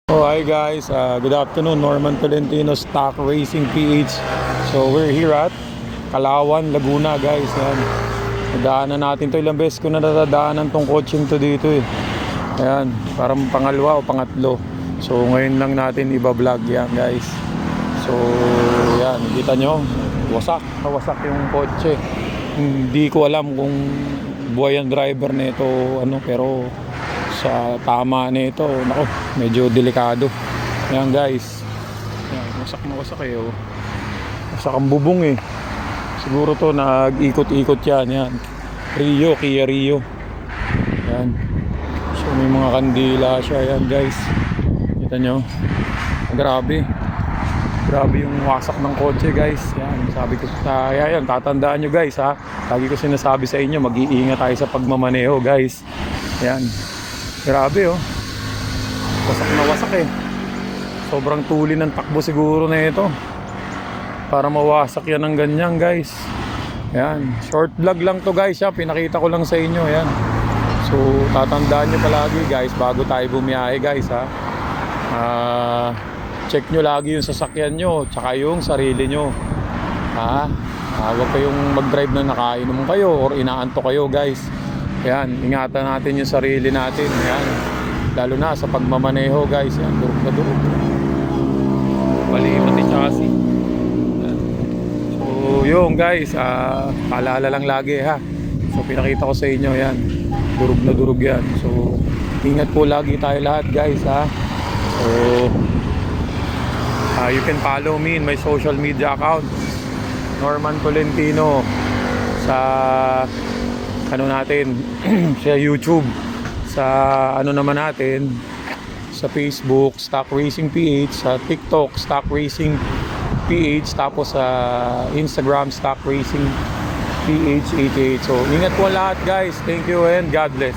Oh, hi guys, good afternoon. Norman Tolentino, Stock Racing PH. So we're here at Kalawan, Laguna guys. Yan. Nadaanan natin to, ilang beses ko na nadadaanan tong coaching to dito eh. Ayan, parang pangalawa o pangatlo. So ngayon lang natin iba-vlog yan guys. So yan, kita nyo, wasak yung kotse. Hindi ko alam kung buhay ang driver nito ano, pero sa tama nito, nako, medyo delikado. Yan guys. Yan, wasak na wasak eh. Oh. Wasak ang bubong eh. Siguro to nag-ikot-ikot yan. Yan. Rio, Kia Rio. Yan. So may mga kandila siya. Yan guys. Kita nyo. Grabe. Grabe yung wasak ng kotse guys. Yan. Sabi ko sa yan, tatandaan nyo guys ha. Lagi ko sinasabi sa inyo, mag-iingat tayo sa pagmamaneho guys. Yan. Grabe oh. Wasak na wasak eh. Sobrang tuli ng takbo siguro na ito para mawasak yan ng ganyan guys. Yan. Short vlog lang to guys ha. Pinakita ko lang sa inyo. Yan. So tatandaan nyo palagi guys bago tayo bumiyahe guys ha. Check nyo lagi yung sasakyan nyo tsaka yung sarili nyo ha. Huwag kayong mag-drive na nakainom kayo or inaanto kayo guys. Yan, ingatan natin yung sarili natin. Yan. Lalo na sa pagmamaneho guys. Yan, durog na durog. Mali pati chassis. Yan. So yun guys, paalala lang lagi ha. So pinakita ko sa inyo yan. Durog na durog yan. So ingat po lagi tayo lahat guys ha. So you can follow me in my social media account, Norman Tolentino, sa ano natin sa YouTube, sa ano naman natin sa Facebook Stock Racing PH, sa TikTok Stock Racing PH, tapos sa Instagram Stock Racing PH 88. So ingat po lahat guys. Thank you and God bless.